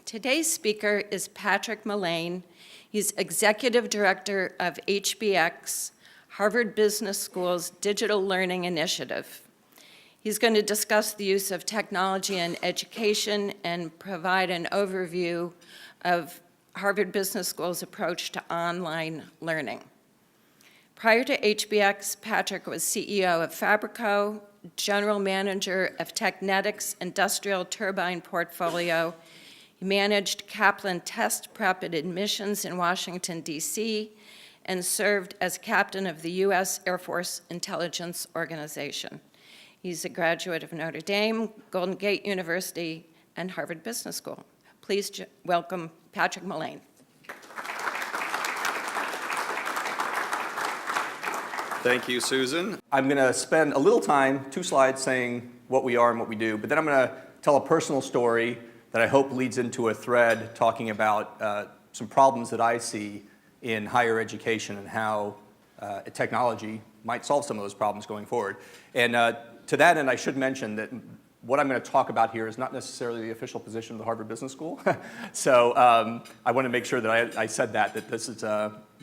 Today's speaker is Patrick Mullane. He's Executive Director of HBX, Harvard Business School's Digital Learning Initiative. He's going to discuss the use of technology in education and provide an overview of Harvard Business School's approach to online learning. Prior to HBX, Patrick was CEO of Fabrico, General Manager of Technetics Industrial Turbine Portfolio. He managed Kaplan Test Prep and Admissions in Washington, D.C., and served as captain of the U.S. Air Force Intelligence Organization. He's a graduate of Notre Dame, Golden Gate University, and Harvard Business School. Please welcome Patrick Mullane. Thank you, Susan. I'm going to spend a little time, 2 slides, saying what we are and what we do, but then I'm going to tell a personal story that I hope leads into a thread talking about some problems that I see in higher education and how technology might solve some of those problems going forward. And to that end, I should mention that what I'm going to talk about here is not necessarily the official position of the Harvard Business School. So I want to make sure that I said that this is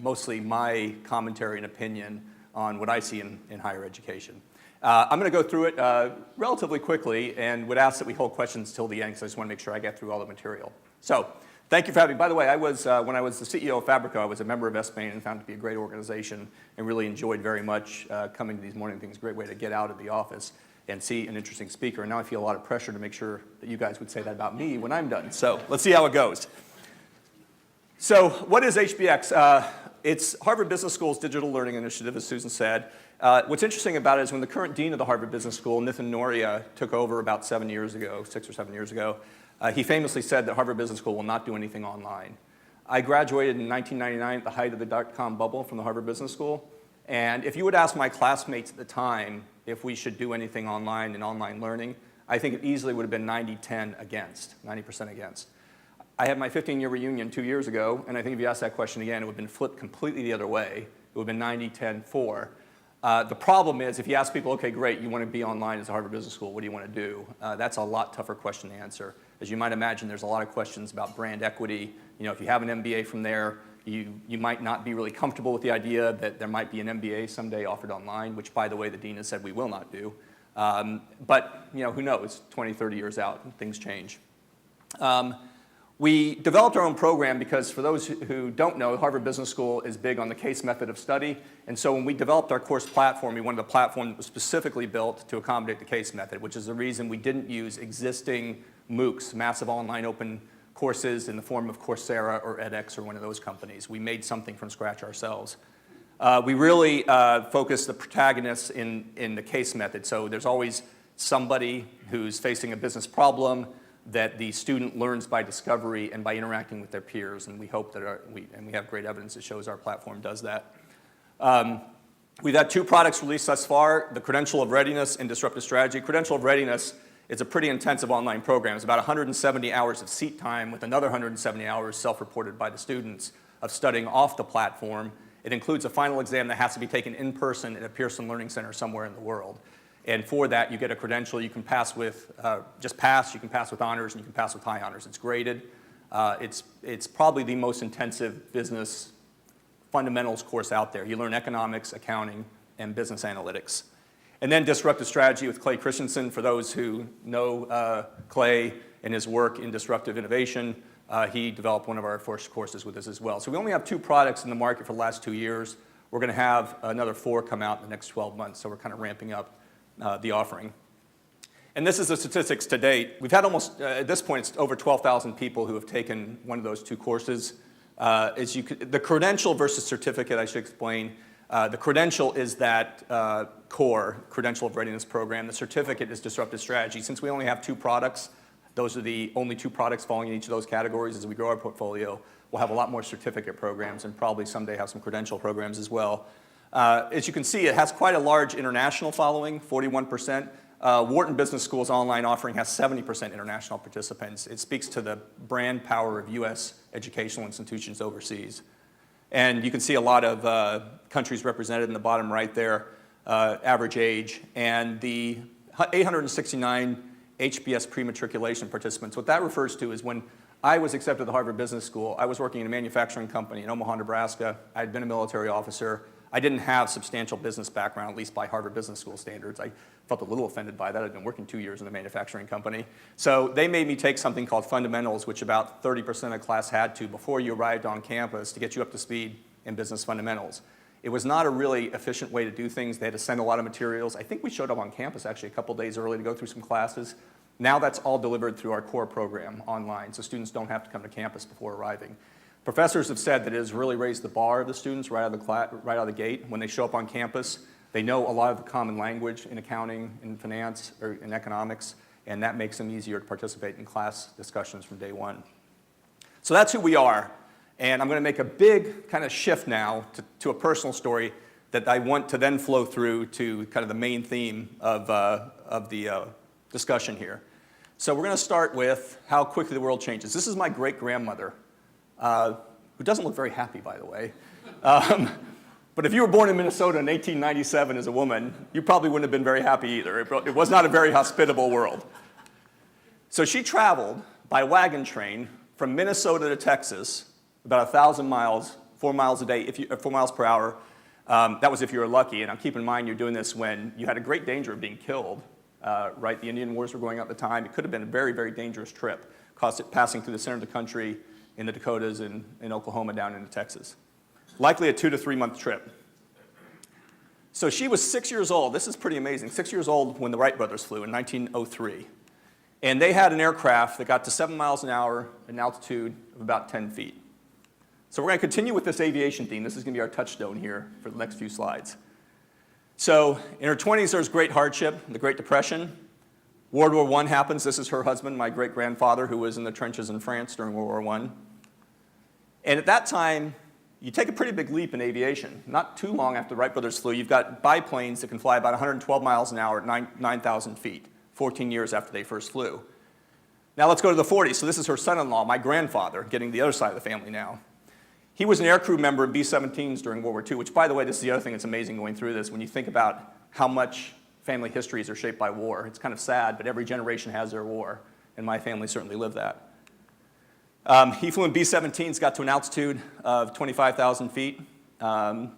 mostly my commentary and opinion on what I see in higher education. I'm going to go through it relatively quickly and would ask that we hold questions till the end because I just want to make sure I get through all the material. So thank you for having me. By the way, when I was the CEO of Fabrico, I was a member of SBANE and found it to be a great organization and really enjoyed very much coming to these morning things. Great way to get out of the office and see an interesting speaker. And now I feel a lot of pressure to make sure that you guys would say that about me when I'm done. So let's see how it goes. So what is HBX? It's Harvard Business School's Digital Learning Initiative, as Susan said. What's interesting about it is when the current dean of the Harvard Business School, Nitin Noria, took over about 7 years ago, 6 or 7 years ago, he famously said that Harvard Business School will not do anything online. I graduated in 1999 at the height of the dot-com bubble from the Harvard Business School. And if you would ask my classmates at the time if we should do anything online and online learning, I think it easily would have been 90-10 against, 90% against. I had my 15-year reunion 2 years ago, and I think if you asked that question again, it would have been flipped completely the other way. It would have been 90-10 for. The problem is, if you ask people, okay, great, you want to be online as a Harvard Business School, what do you want to do? That's a lot tougher question to answer. As you might imagine, there's a lot of questions about brand equity. You know, if you have an MBA from there, you might not be really comfortable with the idea that there might be an MBA someday offered online, which, by the way, the dean has said we will not do. But, you know, who knows? 20, 30 years out, things change. We developed our own program because, for those who don't know, Harvard Business School is big on the case method of study. And so when we developed our course platform, we wanted a platform that was specifically built to accommodate the case method, which is the reason we didn't use existing MOOCs, massive online open courses in the form of Coursera or edX or one of those companies. We made something from scratch ourselves. We really focused the protagonists in the case method. So there's always somebody who's facing a business problem that the student learns by discovery and by interacting with their peers, and we hope that we have great evidence that shows our platform does that. We've had 2 products released thus far, the Credential of Readiness and Disruptive Strategy. Credential of Readiness is a pretty intensive online program. It's about 170 hours of seat time with another 170 hours self-reported by the students of studying off the platform. It includes a final exam that has to be taken in person at a Pearson Learning Center somewhere in the world. And for that, you get a credential you can pass with, just pass, you can pass with honors, and you can pass with high honors. It's graded. It's probably the most intensive business fundamentals course out there. You learn economics, accounting, and business analytics. And then Disruptive Strategy with Clay Christensen. For those who know Clay and his work in disruptive innovation, he developed one of our first courses with us as well. So we only have 2 products in the market for the last 2 years. We're going to have another 4 come out in the next 12 months, so we're kind of ramping up the offering. And this is the statistics to date. We've had almost, at this point, it's over 12,000 people who have taken one of those 2 courses. The credential versus certificate, I should explain. The credential is that core Credential of Readiness program. The certificate is Disruptive Strategy. Since we only have 2 products, those are the only 2 products falling in each of those categories. As we grow our portfolio, we'll have a lot more certificate programs and probably someday have some credential programs as well. As you can see, it has quite a large international following, 41%. Wharton Business School's online offering has 70% international participants. It speaks to the brand power of US educational institutions overseas. And you can see a lot of countries represented in the bottom right there, average age. And the 869 HBS pre-matriculation participants, what that refers to is when I was accepted to the Harvard Business School. I was working in a manufacturing company in Omaha, Nebraska. I had been a military officer. I didn't have substantial business background, at least by Harvard Business School standards. I felt a little offended by that. I'd been working 2 years in a manufacturing company. So they made me take something called fundamentals, which about 30% of the class had to before you arrived on campus to get you up to speed in business fundamentals. It was not a really efficient way to do things. They had to send a lot of materials. I think we showed up on campus actually a couple days early to go through some classes. Now that's all delivered through our core program online, so students don't have to come to campus before arriving. Professors have said that it has really raised the bar of the students right out of the gate. When they show up on campus, they know a lot of the common language in accounting, in finance, or in economics, and that makes them easier to participate in class discussions from day one. So that's who we are, and I'm going to make a big kind of shift now to a personal story that I want to then flow through to kind of the main theme of the discussion here. So we're going to start with how quickly the world changes. This is my great-grandmother, who doesn't look very happy, by the way. But if you were born in Minnesota in 1897 as a woman, you probably wouldn't have been very happy either. It was not a very hospitable world. So she traveled by wagon train from Minnesota to Texas, about 1,000 miles, 4 miles a day, 4 miles per hour. That was if you were lucky. And now keep in mind you're doing this when you had a great danger of being killed. Right, the Indian Wars were going on at the time. It could have been a very, very dangerous trip, passing through the center of the country in the Dakotas and in Oklahoma down into Texas. Likely a 2 to 3 month trip. So she was 6 years old. This is pretty amazing. 6 years old when the Wright brothers flew in 1903. And they had an aircraft that got to 7 miles an hour at an altitude of about 10 feet. So we're going to continue with this aviation theme. This is going to be our touchstone here for the next few slides. So in her 20s, there was great hardship, the Great Depression. World War I happens. This is her husband, my great-grandfather, who was in the trenches in France during World War I. And at that time, you take a pretty big leap in aviation. Not too long after the Wright brothers flew, you've got biplanes that can fly about 112 miles an hour at 9,000 feet, 14 years after they first flew. Now let's go to the 40s. So this is her son-in-law, my grandfather, getting the other side of the family now. He was an aircrew member of B-17s during World War II, which, by the way, this is the other thing that's amazing going through this. When you think about how much family histories are shaped by war, it's kind of sad, but every generation has their war, and my family certainly lived that. He flew in B-17s, got to an altitude of 25,000 feet,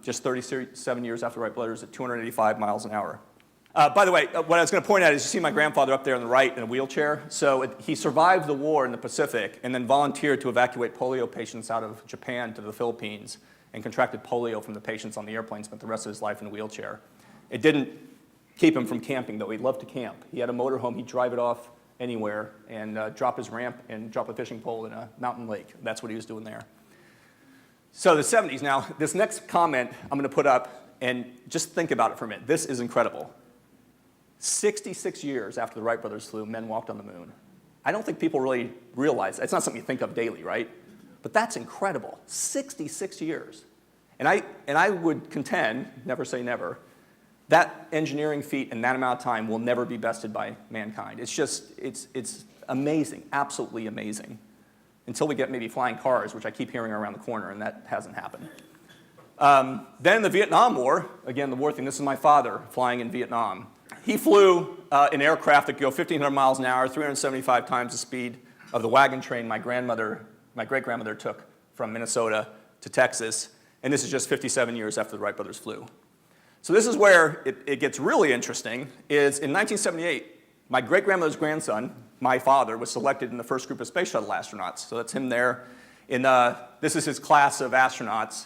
just 37 years after the Wright brothers at 285 miles an hour. By the way, what I was going to point out is you see my grandfather up there on the right in a wheelchair. So he survived the war in the Pacific and then volunteered to evacuate polio patients out of Japan to the Philippines and contracted polio from the patients on the airplane, spent the rest of his life in a wheelchair. It didn't keep him from camping, though. He loved to camp. He had a motorhome. He'd drive it off anywhere and drop his ramp and drop a fishing pole in a mountain lake. That's what he was doing there. So the 70s. Now, this next comment I'm going to put up, and just think about it for a minute. This is incredible. 66 years after the Wright brothers flew, men walked on the moon. I don't think people really realize that. It's not something you think of daily, right? But that's incredible. 66 years. And I would contend, never say never, that engineering feat in that amount of time will never be bested by mankind. It's just, it's amazing, absolutely amazing. Until we get maybe flying cars, which I keep hearing around the corner, and that hasn't happened. Then the Vietnam War, again, the war thing, this is my father flying in Vietnam. He flew an aircraft that could go 1,500 miles an hour, 375 times the speed of the wagon train my great-grandmother took from Minnesota to Texas, and this is just 57 years after the Wright brothers flew. So this is where it gets really interesting, is in 1978, my great-grandmother's grandson, my father, was selected in the first group of space shuttle astronauts. So that's him there. This is his class of astronauts.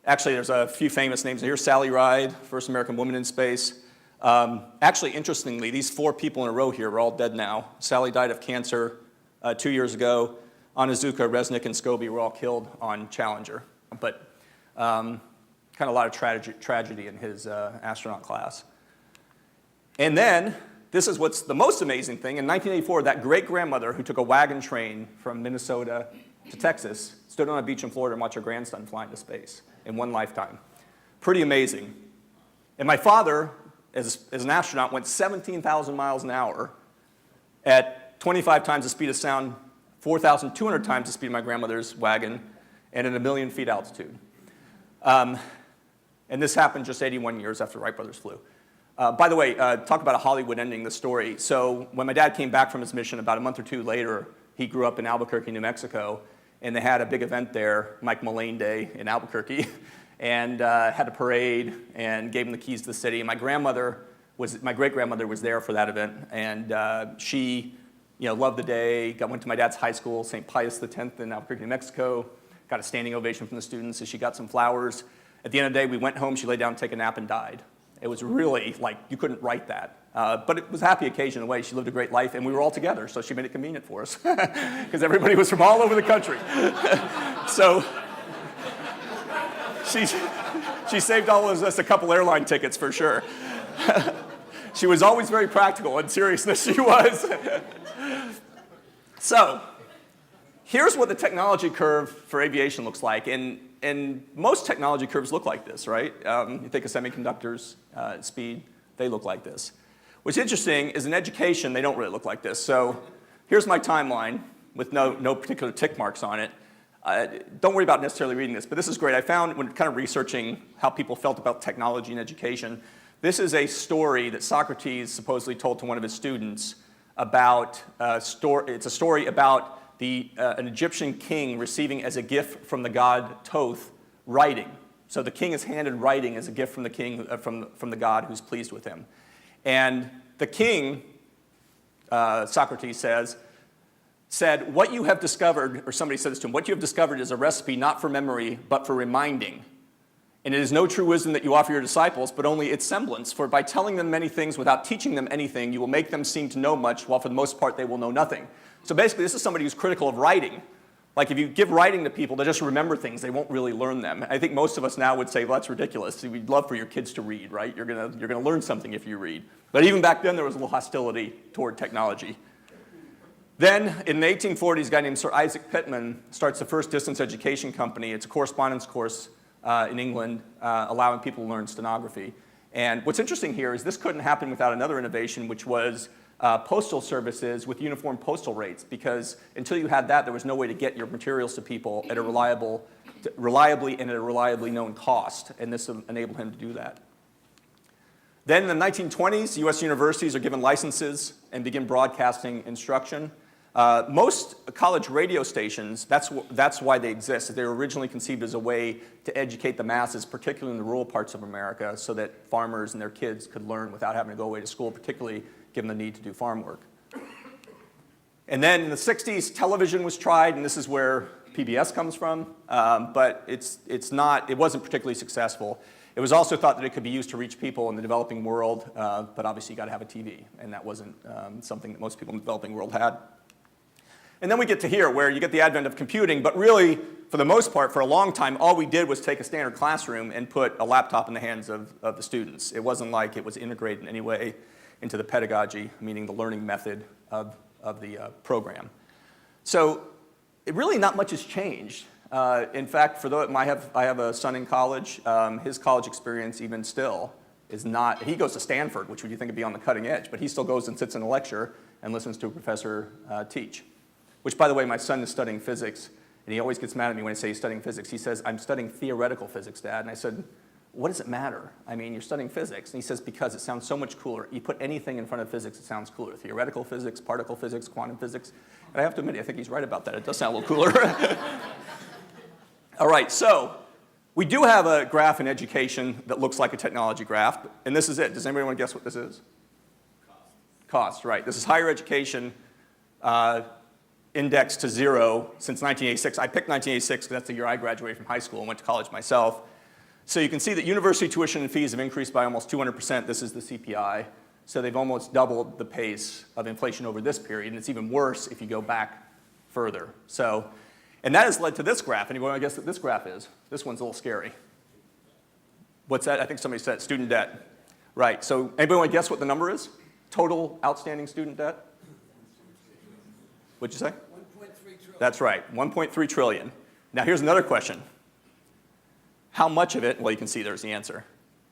Actually, there's a few famous names. Here's Sally Ride, first American woman in space. Actually, interestingly, these 4 people in a row here are all dead now. Sally died of cancer 2 years ago. Onizuka, Resnick, and Scobie were all killed on Challenger. But kind of a lot of tragedy in his astronaut class. And then, this is what's the most amazing thing. In 1984, that great-grandmother who took a wagon train from Minnesota to Texas stood on a beach in Florida and watched her grandson fly into space in one lifetime. Pretty amazing. And my father, as an astronaut, went 17,000 miles an hour at 25 times the speed of sound, 4,200 times the speed of my grandmother's wagon, and at 1 million feet altitude. And this happened just 81 years after the Wright brothers flew. By the way, talk about a Hollywood ending, the story. So when my dad came back from his mission about a month or two later, he grew up in Albuquerque, New Mexico, and they had a big event there, Mike Mullane Day in Albuquerque, and had a parade and gave him the keys to the city. And my great-grandmother was there for that event, and she loved the day, went to my dad's high school, St. Pius X in Albuquerque, New Mexico, got a standing ovation from the students, so she got some flowers. At the end of the day, we went home, she laid down to take a nap and died. It was really, you couldn't write that. But it was a happy occasion in a way. She lived a great life, and we were all together, so she made it convenient for us, because everybody was from all over the country. So she saved all of us a couple airline tickets for sure. She was always very practical, in seriousness she was. So here's what the technology curve for aviation looks like. And most technology curves look like this, right? You think of semiconductors, speed, they look like this. What's interesting is in education, they don't really look like this. So here's my timeline with no particular tick marks on it. Don't worry about necessarily reading this, but this is great. I found when kind of researching how people felt about technology in education, this is a story that Socrates supposedly told to one of his students about, it's a story about an Egyptian king receiving as a gift from the god Thoth writing. So the king is handed writing as a gift from the king, from the god who's pleased with him. And the king, Socrates said, what you have discovered, or somebody said this to him, what you have discovered is a recipe not for memory, but for reminding. And it is no true wisdom that you offer your disciples, but only its semblance. For by telling them many things without teaching them anything, you will make them seem to know much, while for the most part they will know nothing. So basically, this is somebody who's critical of writing. Like if you give writing to people, they just remember things, they won't really learn them. I think most of us now would say, well, that's ridiculous. We'd love for your kids to read, right? You're gonna learn something if you read. But even back then, there was a little hostility toward technology. Then, in the 1840s, a guy named Sir Isaac Pitman starts the first distance education company. It's a correspondence course in England, allowing people to learn stenography. And what's interesting here is this couldn't happen without another innovation, which was postal services with uniform postal rates, because until you had that, there was no way to get your materials to people at a reliably and at a reliably known cost, and this enabled him to do that. Then in the 1920s, US universities are given licenses and begin broadcasting instruction. Most college radio stations, that's why they exist. They were originally conceived as a way to educate the masses, particularly in the rural parts of America, so that farmers and their kids could learn without having to go away to school, particularly given the need to do farm work. And then in the 60s, television was tried, and this is where PBS comes from, but it wasn't particularly successful. It was also thought that it could be used to reach people in the developing world, but obviously you got to have a TV, and that wasn't something that most people in the developing world had. And then we get to here, where you get the advent of computing, but really, for the most part, for a long time, all we did was take a standard classroom and put a laptop in the hands of the students. It wasn't like it was integrated in any way into the pedagogy, meaning the learning method of the program. So really not much has changed. In fact, I have a son in college. His college experience even still is not, he goes to Stanford, which would you think would be on the cutting edge, but he still goes and sits in a lecture and listens to a professor teach. Which, by the way, my son is studying physics, and he always gets mad at me when I say he's studying physics. He says, I'm studying theoretical physics, Dad. And I said, what does it matter? I mean, you're studying physics. And he says, because it sounds so much cooler. You put anything in front of physics, it sounds cooler. Theoretical physics, particle physics, quantum physics. And I have to admit, I think he's right about that. It does sound a little cooler. All right, so we do have a graph in education that looks like a technology graph, and this is it. Does anybody want to guess what this is? Cost, right. This is higher education indexed to 0 since 1986. I picked 1986 because that's the year I graduated from high school and went to college myself. So you can see that university tuition and fees have increased by almost 200%. This is the CPI. So they've almost doubled the pace of inflation over this period, and it's even worse if you go back further. So, and that has led to this graph. Anyone want to guess what this graph is? This one's a little scary. What's that? I think somebody said student debt. Right, so anybody want to guess what the number is? Total outstanding student debt? What'd you say? 1.3 trillion. That's right, 1.3 trillion. Now here's another question. How much of it? Well, you can see there's the answer.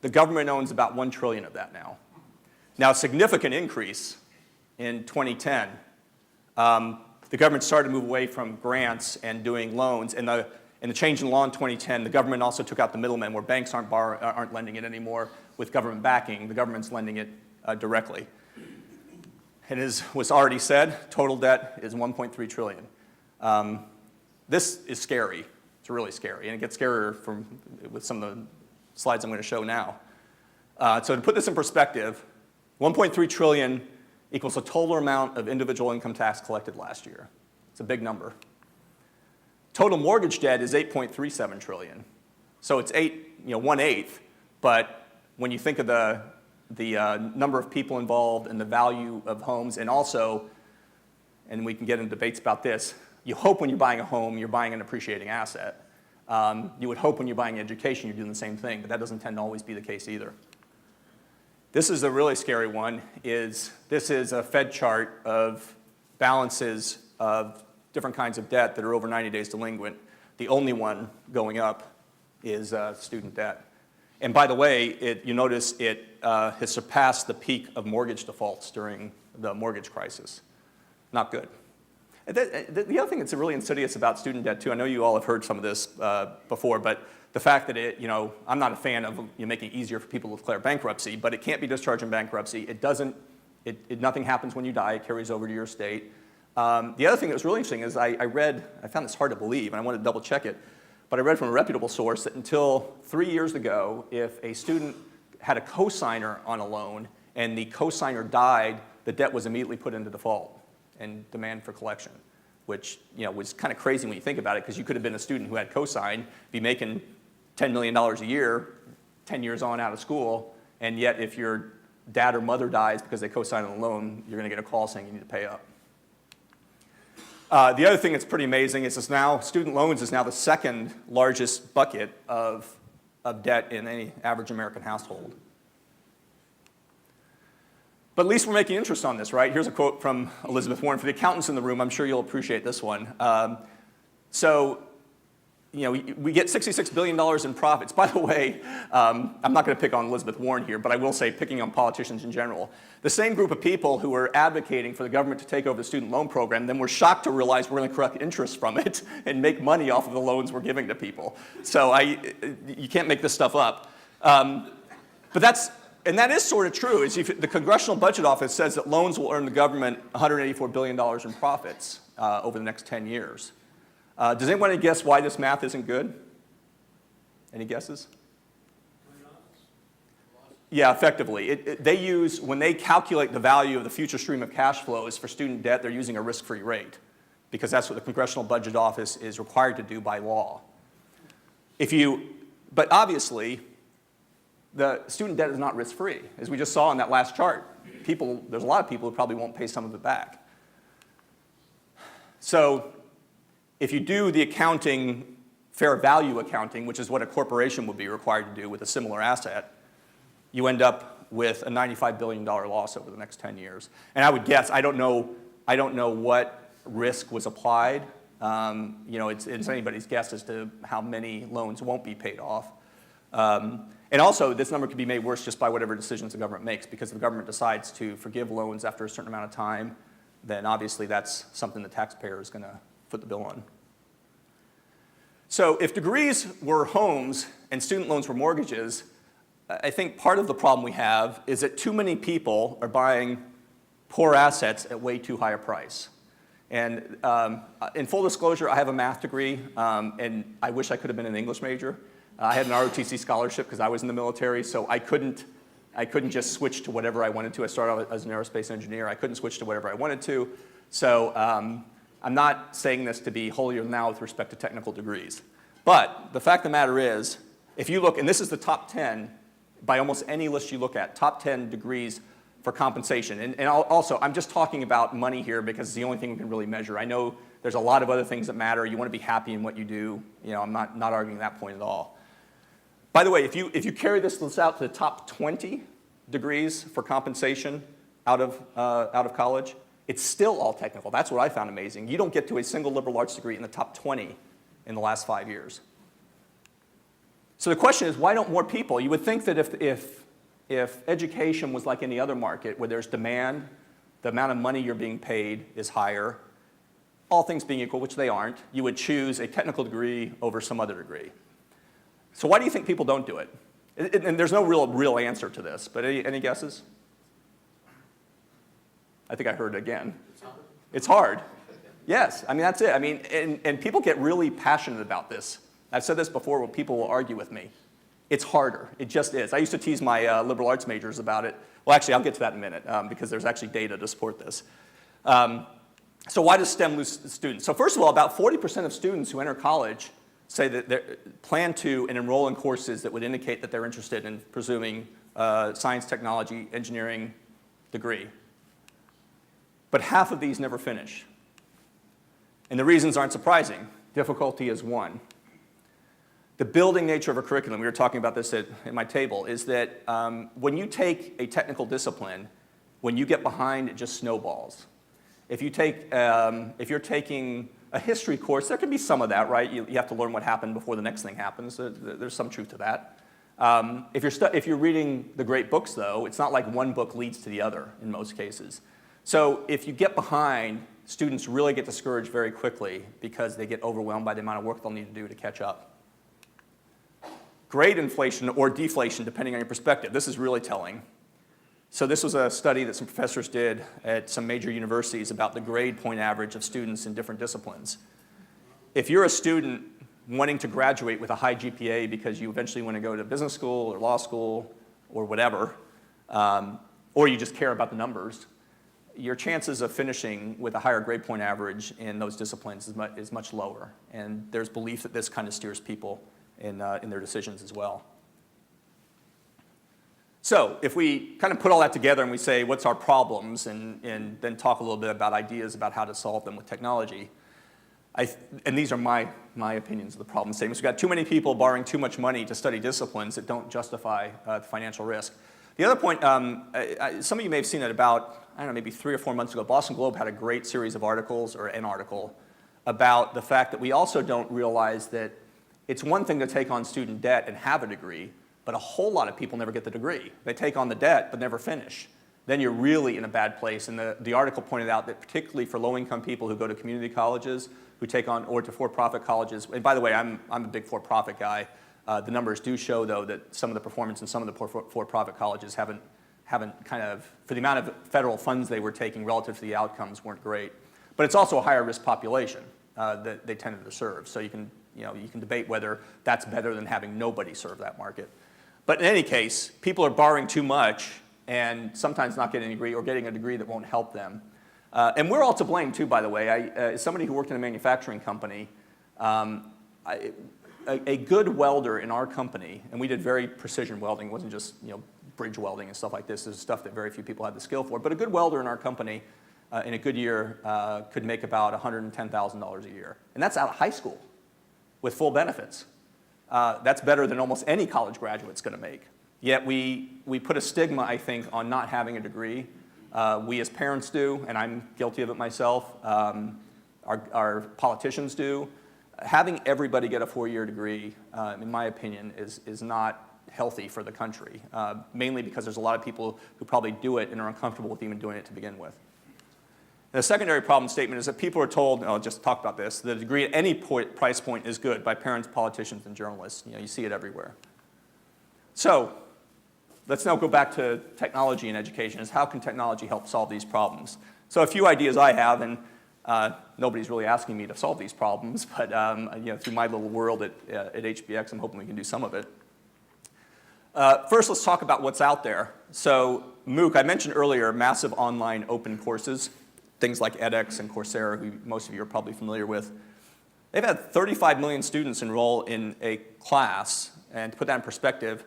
The government owns about 1 trillion of that now. Now, a significant increase in 2010. The government started to move away from grants and doing loans, and the change in law in 2010, the government also took out the middlemen, where banks aren't lending it anymore with government backing. The government's lending it directly. And as was already said, total debt is 1.3 trillion. This is scary. It's really scary, and it gets scarier with some of the slides I'm going to show now. So to put this in perspective, 1.3 trillion equals the total amount of individual income tax collected last year. It's a big number. Total mortgage debt is 8.37 trillion. So it's 1/8, but when you think of the number of people involved and the value of homes, and also, and we can get into debates about this, you hope when you're buying a home, you're buying an appreciating asset. You would hope when you're buying education, you're doing the same thing, but that doesn't tend to always be the case either. This is a really scary one. This is a Fed chart of balances of different kinds of debt that are over 90 days delinquent. The only one going up is student debt. And by the way, you notice it has surpassed the peak of mortgage defaults during the mortgage crisis. Not good. The other thing that's really insidious about student debt, too, I know you all have heard some of this before, but the fact that I'm not a fan of making it easier for people to declare bankruptcy, but it can't be discharged in bankruptcy. Nothing happens when you die. It carries over to your estate. The other thing that was really interesting is I found this hard to believe, and I wanted to double check it, but I read from a reputable source that until 3 years ago, if a student had a cosigner on a loan and the cosigner died, the debt was immediately put into default and demand for collection, which was kind of crazy when you think about it, because you could have been a student who had cosigned, be making $10 million a year, 10 years on out of school, and yet if your dad or mother dies because they co-signed on the loan, you're going to get a call saying you need to pay up. The other thing that's pretty amazing is student loans is now the second largest bucket of debt in any average American household. But at least we're making interest on this, right? Here's a quote from Elizabeth Warren. For the accountants in the room, I'm sure you'll appreciate this one. We get $66 billion in profits. By the way, I'm not going to pick on Elizabeth Warren here, but I will say picking on politicians in general. The same group of people who were advocating for the government to take over the student loan program then were shocked to realize we're going to collect interest from it and make money off of the loans we're giving to people. So you can't make this stuff up. And that is sort of true. The Congressional Budget Office says that loans will earn the government $184 billion in profits over the next 10 years. Does anyone guess why this math isn't good? Any guesses? Yeah, effectively. When they calculate the value of the future stream of cash flows for student debt, they're using a risk-free rate, because that's what the Congressional Budget Office is required to do by law. But obviously, the student debt is not risk-free. As we just saw in that last chart, there's a lot of people who probably won't pay some of it back. So if you do the accounting, fair value accounting, which is what a corporation would be required to do with a similar asset, you end up with a $95 billion loss over the next 10 years. And I would guess, I don't know what risk was applied. It's anybody's guess as to how many loans won't be paid off. And also, this number could be made worse just by whatever decisions the government makes, because if the government decides to forgive loans after a certain amount of time, then obviously that's something the taxpayer is going to foot the bill on. So if degrees were homes and student loans were mortgages, I think part of the problem we have is that too many people are buying poor assets at way too high a price. And in full disclosure, I have a math degree, and I wish I could have been an English major. I had an ROTC scholarship because I was in the military, so I couldn't just switch to whatever I wanted to. I started out as an aerospace engineer. I couldn't switch to whatever I wanted to. So I'm not saying this to be holier than thou with respect to technical degrees. But the fact of the matter is, if you look, and this is the top 10, by almost any list you look at, top 10 degrees for compensation. And also, I'm just talking about money here because it's the only thing we can really measure. I know there's a lot of other things that matter. You want to be happy in what you do. I'm not arguing that point at all. By the way, if you carry this list out to the top 20 degrees for compensation out of college, it's still all technical. That's what I found amazing. You don't get to a single liberal arts degree in the top 20 in the last 5 years. So the question is, why don't more people? You would think that if education was like any other market where there's demand, the amount of money you're being paid is higher, all things being equal, which they aren't, you would choose a technical degree over some other degree. So why do you think people don't do it? And there's no real answer to this, but any guesses? I think I heard it again. It's hard. Yes, I mean, that's it. I mean, and people get really passionate about this. I've said this before when people will argue with me. It's harder. It just is. I used to tease my liberal arts majors about it. Well, actually, I'll get to that in a minute because there's actually data to support this. So why does STEM lose students? So first of all, about 40% of students who enter college say that they plan to and enroll in courses that would indicate that they're interested in pursuing science, technology, engineering degree. But half of these never finish. And the reasons aren't surprising. Difficulty is one. The building nature of a curriculum, we were talking about this at my table, is that when you take a technical discipline, when you get behind, it just snowballs. If you're taking a history course, there can be some of that, right? You have to learn what happened before the next thing happens. There's some truth to that. If you're reading the great books, though, it's not like one book leads to the other in most cases. So if you get behind, students really get discouraged very quickly because they get overwhelmed by the amount of work they'll need to do to catch up. Grade inflation or deflation, depending on your perspective. This is really telling. So this was a study that some professors did at some major universities about the grade point average of students in different disciplines. If you're a student wanting to graduate with a high GPA because you eventually want to go to business school or law school or whatever, or you just care about the numbers, your chances of finishing with a higher grade point average in those disciplines is much lower. And there's belief that this kind of steers people in their decisions as well. So if we kind of put all that together and we say, what's our problems, and then talk a little bit about ideas about how to solve them with technology, and these are my opinions of the problem statements. We've got too many people borrowing too much money to study disciplines that don't justify the financial risk. The other point, some of you may have seen it about, I don't know, maybe 3 or 4 months ago, Boston Globe had a great series of articles, or an article, about the fact that we also don't realize that it's one thing to take on student debt and have a degree, but a whole lot of people never get the degree. They take on the debt but never finish. Then you're really in a bad place. And the article pointed out that particularly for low-income people who go to community colleges, who take on, or to for-profit colleges, and by the way, I'm a big for-profit guy. The numbers do show, though, that some of the performance in some of the for-profit colleges haven't kind of, for the amount of federal funds they were taking relative to the outcomes, weren't great. But it's also a higher risk population that they tended to serve. So you can debate whether that's better than having nobody serve that market. But in any case, people are borrowing too much and sometimes not getting a degree or getting a degree that won't help them. And we're all to blame too, by the way. As somebody who worked in a manufacturing company, a good welder in our company, and we did very precision welding, it wasn't just bridge welding and stuff like this. This is stuff that very few people had the skill for. But a good welder in our company in a good year could make about $110,000 a year. And that's out of high school with full benefits. That's better than almost any college graduate's going to make. Yet we put a stigma, I think, on not having a degree. We as parents do, and I'm guilty of it myself. Our politicians do. Having everybody get a 4-year degree, in my opinion, is not healthy for the country, mainly because there's a lot of people who probably do it and are uncomfortable with even doing it to begin with. The secondary problem statement is that people are told, I'll just talk about this, the degree at any price point is good by parents, politicians, and journalists. You see it everywhere. So let's now go back to technology in education. Is how can technology help solve these problems? So a few ideas I have, and nobody's really asking me to solve these problems, but through my little world at HBX, I'm hoping we can do some of it. First, let's talk about what's out there. So MOOC, I mentioned earlier, massive online open courses. Things like edX and Coursera, who most of you are probably familiar with. They've had 35 million students enroll in a class, and to put that in perspective,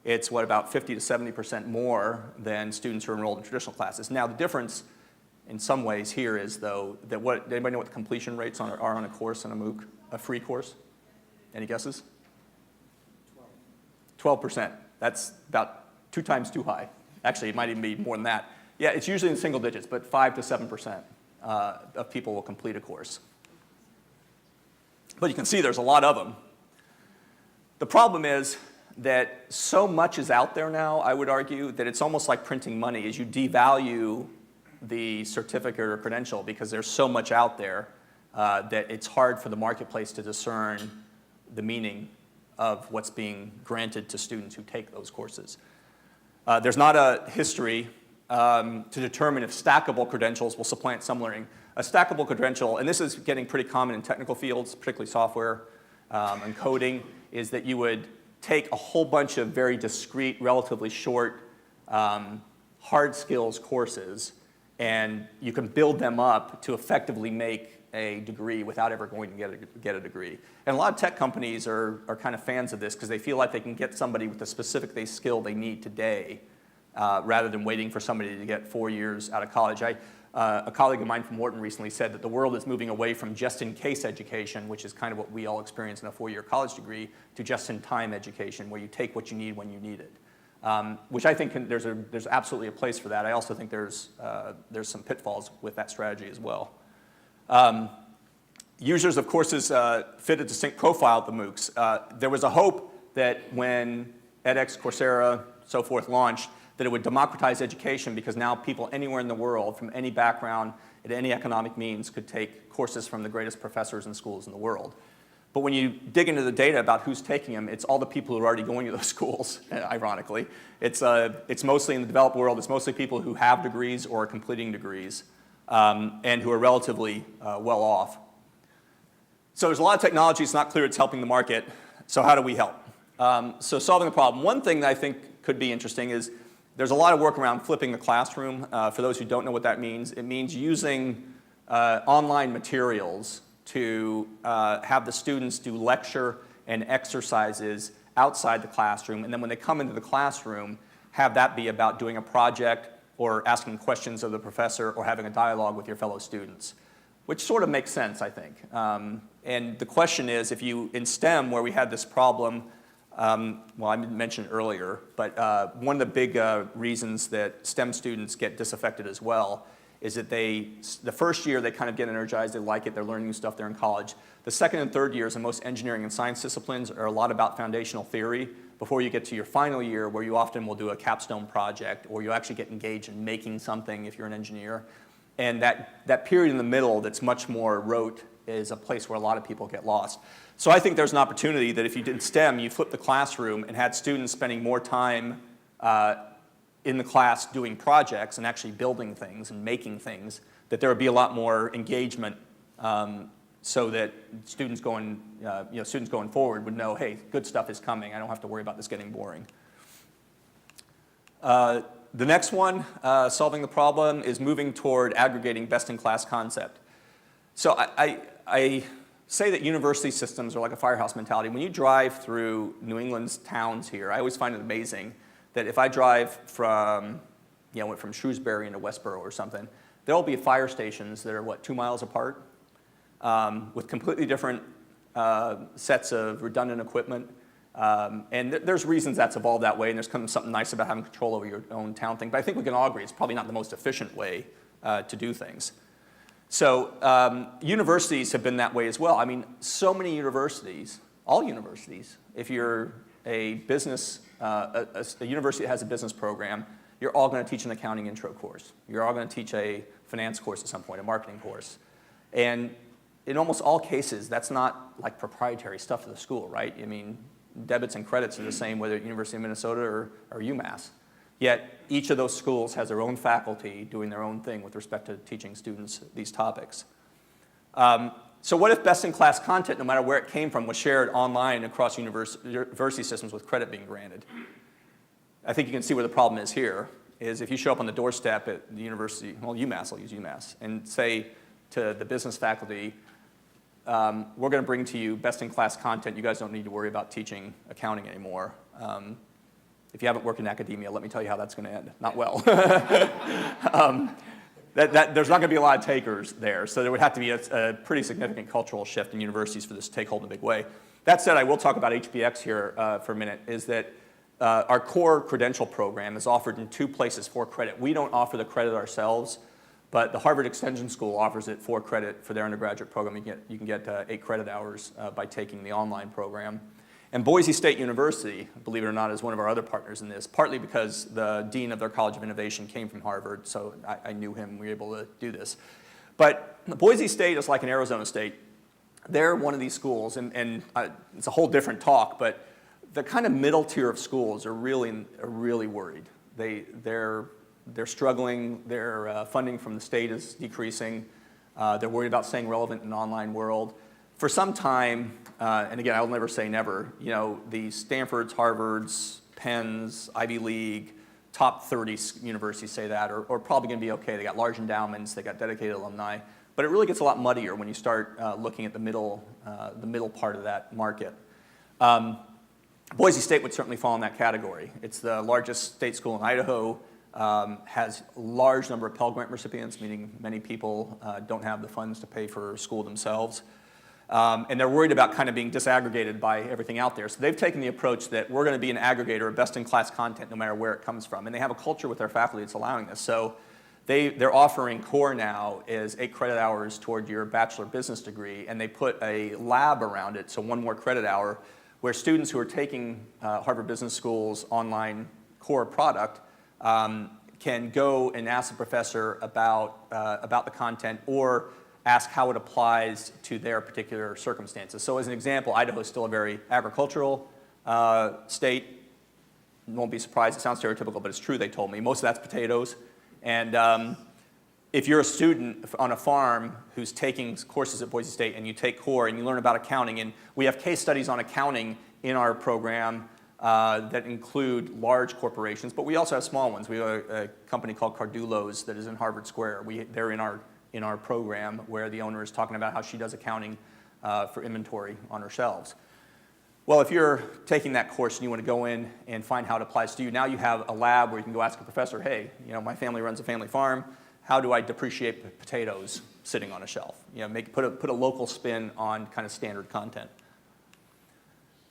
it's about 50 to 70% more than students who are enrolled in traditional classes. Now, the difference in some ways here is, though, that anybody know what the completion rates are on a course in a MOOC, a free course? Any guesses? 12%. That's about 2 times too high. Actually, it might even be more than that. Yeah, it's usually in single digits, but 5 to 7% of people will complete a course. But you can see there's a lot of them. The problem is that so much is out there now, I would argue, that it's almost like printing money. As you devalue the certificate or credential because there's so much out there that it's hard for the marketplace to discern the meaning of what's being granted to students who take those courses. There's not a history to determine if stackable credentials will supplant some learning. A stackable credential, and this is getting pretty common in technical fields, particularly software and coding, is that you would take a whole bunch of very discrete, relatively short, hard skills courses, and you can build them up to effectively make a degree without ever going to get a degree. And a lot of tech companies are kind of fans of this because they feel like they can get somebody with the specific skill they need today rather than waiting for somebody to get 4 years out of college. A colleague of mine from Wharton recently said that the world is moving away from just-in-case education, which is kind of what we all experience in a 4-year college degree, to just-in-time education, where you take what you need when you need it. Which I think there's absolutely a place for that. I also think there's some pitfalls with that strategy as well. Users of courses fit a distinct profile of the MOOCs. There was a hope that when edX, Coursera, so forth launched, that it would democratize education because now people anywhere in the world, from any background, at any economic means, could take courses from the greatest professors and schools in the world. But when you dig into the data about who's taking them, it's all the people who are already going to those schools, ironically. It's mostly in the developed world. It's mostly people who have degrees or are completing degrees and who are relatively well off. So there's a lot of technology. It's not clear it's helping the market. So how do we help? So solving the problem. One thing that I think could be interesting is there's a lot of work around flipping the classroom. For those who don't know what that means, it means using online materials to have the students do lecture and exercises outside the classroom, and then when they come into the classroom, have that be about doing a project or asking questions of the professor or having a dialogue with your fellow students, which sort of makes sense, I think. And the question is, if you, in STEM, where we had this problem, well, I mentioned it earlier, but one of the big reasons that STEM students get disaffected as well is that the first year they kind of get energized, they like it, they're learning new stuff, they're in college. The second and third years in most engineering and science disciplines are a lot about foundational theory before you get to your final year, where you often will do a capstone project or you actually get engaged in making something if you're an engineer. And that period in the middle that's much more rote is a place where a lot of people get lost. So I think there's an opportunity that if you did STEM, you flipped the classroom and had students spending more time in the class doing projects and actually building things and making things, that there would be a lot more engagement so that students going forward would know, hey, good stuff is coming. I don't have to worry about this getting boring. The next one, solving the problem, is moving toward aggregating best-in-class concept. So I say that university systems are like a firehouse mentality. When you drive through New England's towns here, I always find it amazing that if I drive from Shrewsbury into Westboro or something, there'll be fire stations that are, 2 miles apart with completely different sets of redundant equipment. And there's reasons that's evolved that way, and there's kind of something nice about having control over your own town thing. But I think we can all agree it's probably not the most efficient way to do things. So universities have been that way as well. I mean, so many universities, all universities, if you're a business, a university that has a business program, you're all going to teach an accounting intro course. You're all going to teach a finance course at some point, a marketing course. And in almost all cases, that's not like proprietary stuff to the school, right? I mean, debits and credits are the same whether at University of Minnesota or UMass. Yet each of those schools has their own faculty doing their own thing with respect to teaching students these topics. So what if best-in-class content, no matter where it came from, was shared online across university systems with credit being granted? I think you can see where the problem is here, is if you show up on the doorstep at the university, well, UMass, I'll use UMass, and say to the business faculty, we're going to bring to you best-in-class content. You guys don't need to worry about teaching accounting anymore. If you haven't worked in academia, let me tell you how that's going to end. Not well. There's not going to be a lot of takers there, so there would have to be a pretty significant cultural shift in universities for this to take hold in a big way. That said, I will talk about HBX here for a minute, is that our core credential program is offered in 2 places for credit. We don't offer the credit ourselves, but the Harvard Extension School offers it for credit for their undergraduate program. You can get 8 credit hours by taking the online program. And Boise State University, believe it or not, is one of our other partners in this, partly because the dean of their College of Innovation came from Harvard, so I knew him. We were able to do this. But Boise State is like an Arizona State. They're one of these schools, and it's a whole different talk, but the kind of middle tier of schools are really worried. They're They're struggling. Their funding from the state is decreasing. They're worried about staying relevant in an online world. For some time, and again, I'll never say never, you know, the Stanfords, Harvards, Penns, Ivy League, top 30 universities say that, or probably going to be okay. They got large endowments, they got dedicated alumni, but it really gets a lot muddier when you start looking at the middle part of that market. Boise State would certainly fall in that category. It's the largest state school in Idaho, has a large number of Pell Grant recipients, meaning many people don't have the funds to pay for school themselves. And they're worried about kind of being disaggregated by everything out there. So they've taken the approach that we're going to be an aggregator of best-in-class content no matter where it comes from. And they have a culture with their faculty that's allowing this. So they're offering core now is 8 credit hours toward your bachelor business degree, and they put a lab around it, so 1 more credit hour, where students who are taking Harvard Business School's online core product can go and ask the professor about the content or ask how it applies to their particular circumstances. So as an example, Idaho is still a very agricultural state. You won't be surprised, it sounds stereotypical, but it's true, they told me. Most of that's potatoes. And if you're a student on a farm who's taking courses at Boise State and you take core and you learn about accounting, and we have case studies on accounting in our program that include large corporations, but we also have small ones. We have a company called Cardulo's that is in Harvard Square. They're in our program where the owner is talking about how she does accounting for inventory on her shelves. Well, if you're taking that course and you want to go in and find how it applies to you, now you have a lab where you can go ask a professor, hey, you know, my family runs a family farm. How do I depreciate potatoes sitting on a shelf? You know, put a local spin on kind of standard content.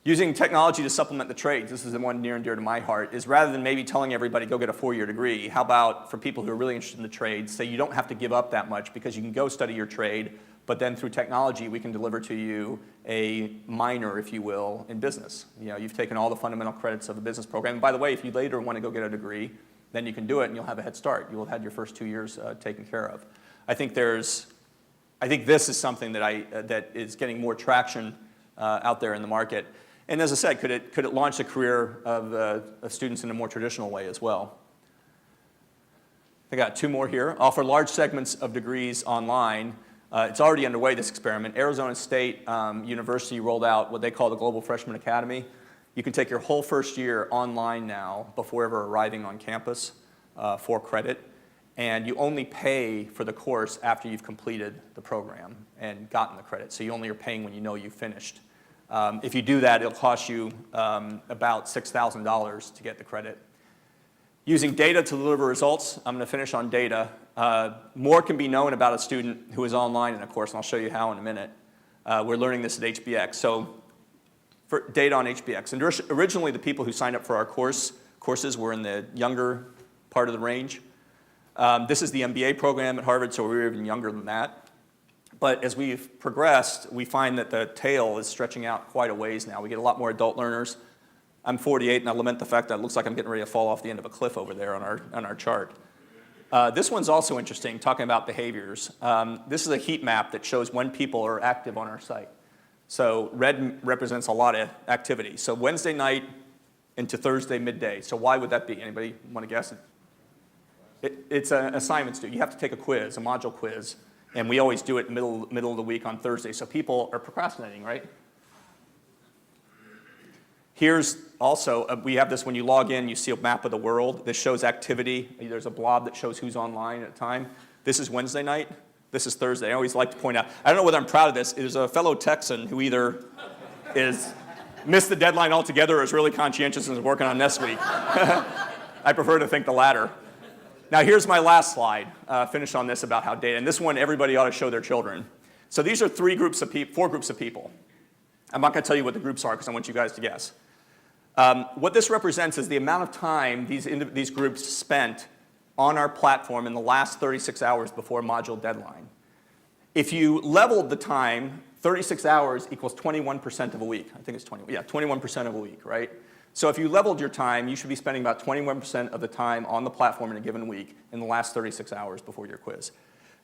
Using technology to supplement the trades, this is the one near and dear to my heart, is rather than maybe telling everybody go get a 4-year degree, how about for people who are really interested in the trades, say you don't have to give up that much because you can go study your trade, but then through technology we can deliver to you a minor, if you will, in business. You know, you've taken all the fundamental credits of a business program. And by the way, if you later want to go get a degree, then you can do it and you'll have a head start. You'll have had your first 2 years taken care of. I think this is something that is getting more traction out there in the market. And as I said, could it launch the career of students in a more traditional way as well? I got 2 more here. Offer large segments of degrees online. It's already underway, this experiment. Arizona State University rolled out what they call the Global Freshman Academy. You can take your whole first year online now before ever arriving on campus for credit. And you only pay for the course after you've completed the program and gotten the credit. So you only are paying when you know you've finished. If you do that, it'll cost you about $6,000 to get the credit. Using data to deliver results, I'm going to finish on data. More can be known about a student who is online in a course, and I'll show you how in a minute. We're learning this at HBX. So for data on HBX. And originally, the people who signed up for our courses were in the younger part of the range. This is the MBA program at Harvard, so we're even younger than that. But as we've progressed, we find that the tail is stretching out quite a ways now. We get a lot more adult learners. I'm 48, and I lament the fact that it looks like I'm getting ready to fall off the end of a cliff over there on our chart. This one's also interesting, talking about behaviors. This is a heat map that shows when people are active on our site. So red represents a lot of activity. So Wednesday night into Thursday midday. So why would that be? Anybody want to guess? It's an assignment due. You have to take a quiz, a module quiz. And we always do it middle of the week on Thursday. So people are procrastinating, right? Here's also, we have this when you log in, you see a map of the world. This shows activity. There's a blob that shows who's online at a time. This is Wednesday night. This is Thursday. I always like to point out, I don't know whether I'm proud of this. There's a fellow Texan who either missed the deadline altogether or is really conscientious and is working on next week. I prefer to think the latter. Now here's my last slide, finish on this about how data, and this one everybody ought to show their children. So these are 4 groups of people. I'm not going to tell you what the groups are because I want you guys to guess. What this represents is the amount of time these groups spent on our platform in the last 36 hours before module deadline. If you leveled the time, 36 hours equals 21% of a week. I think it's 21% of a week, right? So if you leveled your time, you should be spending about 21% of the time on the platform in a given week in the last 36 hours before your quiz.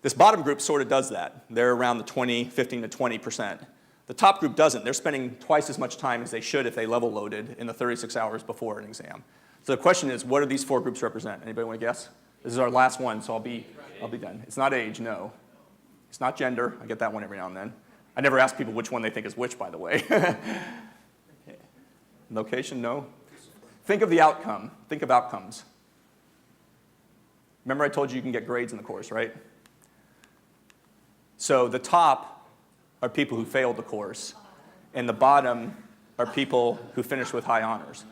This bottom group sort of does that. They're around the 15 to 20%. The top group doesn't. They're spending twice as much time as they should if they level loaded in the 36 hours before an exam. So the question is, what do these 4 groups represent? Anybody want to guess? This is our last one, so I'll be done. It's not age, no. It's not gender. I get that one every now and then. I never ask people which one they think is which, by the way. Location, no. Think of the outcome. Think of outcomes. Remember I told you you can get grades in the course, right? So the top are people who failed the course, and the bottom are people who finished with high honors.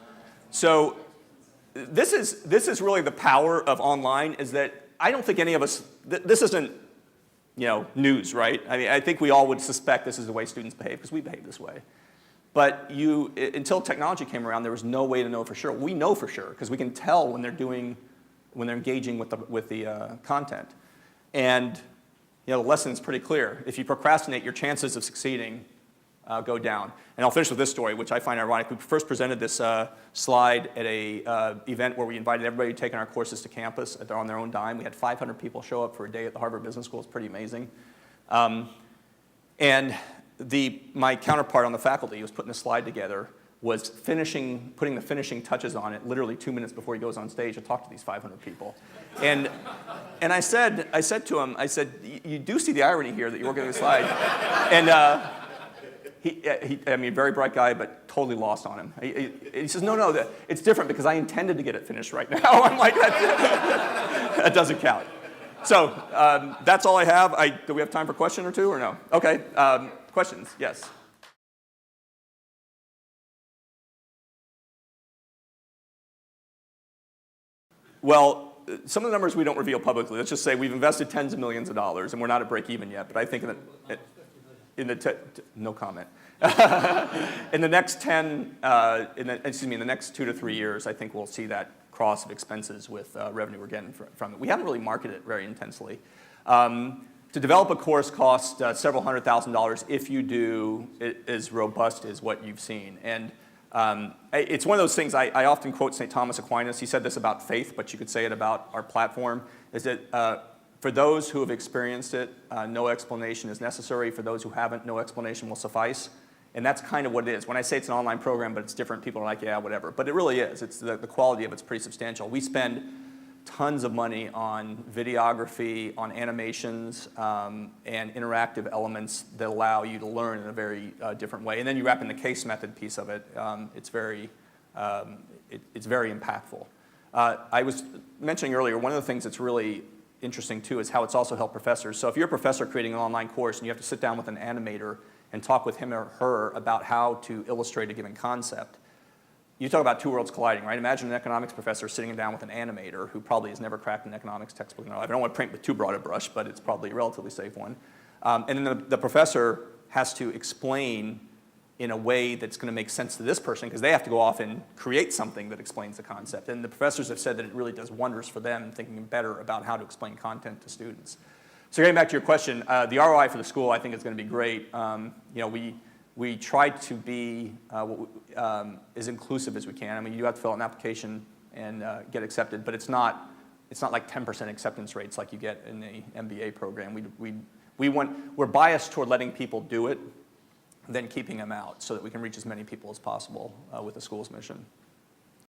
So this is really the power of online, is that I don't think any of us, this isn't, news, right? I mean, I think we all would suspect this is the way students behave, because we behave this way. But until technology came around, there was no way to know for sure. We know for sure, because we can tell when they're engaging with the content. And the lesson's pretty clear. If you procrastinate, your chances of succeeding go down. And I'll finish with this story, which I find ironic. We first presented this slide at a event where we invited everybody taking our courses to campus on their own dime. We had 500 people show up for a day at the Harvard Business School. It's pretty amazing. And my counterpart on the faculty who was putting the slide together was putting the finishing touches on it literally 2 minutes before he goes on stage to talk to these 500 people. And I said to him, you do see the irony here that you're working on the slide. And he very bright guy, but totally lost on him. He says, no, it's different because I intended to get it finished right now. I'm like, that doesn't count. So that's all I have. Do we have time for a question or two or no? Okay, questions, yes. Well, some of the numbers we don't reveal publicly. Let's just say we've invested tens of millions of dollars, and we're not at break even yet. But I think no comment. In the next in the next 2 to 3 years, I think we'll see that cross of expenses with revenue we're getting from it. We haven't really marketed it very intensely. To develop a course costs several $100,000 if you do it as robust as what you've seen. And it's one of those things, I often quote St. Thomas Aquinas. He said this about faith, but you could say it about our platform, is that for those who have experienced it, no explanation is necessary. For those who haven't, no explanation will suffice. And that's kind of what it is. When I say it's an online program, but it's different, people are like, yeah, whatever. But it really is. It's the quality of it's pretty substantial. We spend tons of money on videography, on animations, and interactive elements that allow you to learn in a very different way. And then you wrap in the case method piece of it. It's very impactful. I was mentioning earlier, one of the things that's really interesting too is how it's also helped professors. So if you're a professor creating an online course and you have to sit down with an animator and talk with him or her about how to illustrate a given concept, you talk about two worlds colliding, right? Imagine an economics professor sitting down with an animator who probably has never cracked an economics textbook in their life. I don't want to paint with too broad a brush, but it's probably a relatively safe one. And then the professor has to explain in a way that's going to make sense to this person, because they have to go off and create something that explains the concept. And the professors have said that it really does wonders for them in thinking better about how to explain content to students. So getting back to your question, the ROI for the school I think is going to be great. We try to be as inclusive as we can. I mean, you do have to fill out an application and get accepted, but it's not like 10% acceptance rates like you get in the MBA program. We're biased toward letting people do it, then keeping them out so that we can reach as many people as possible with the school's mission.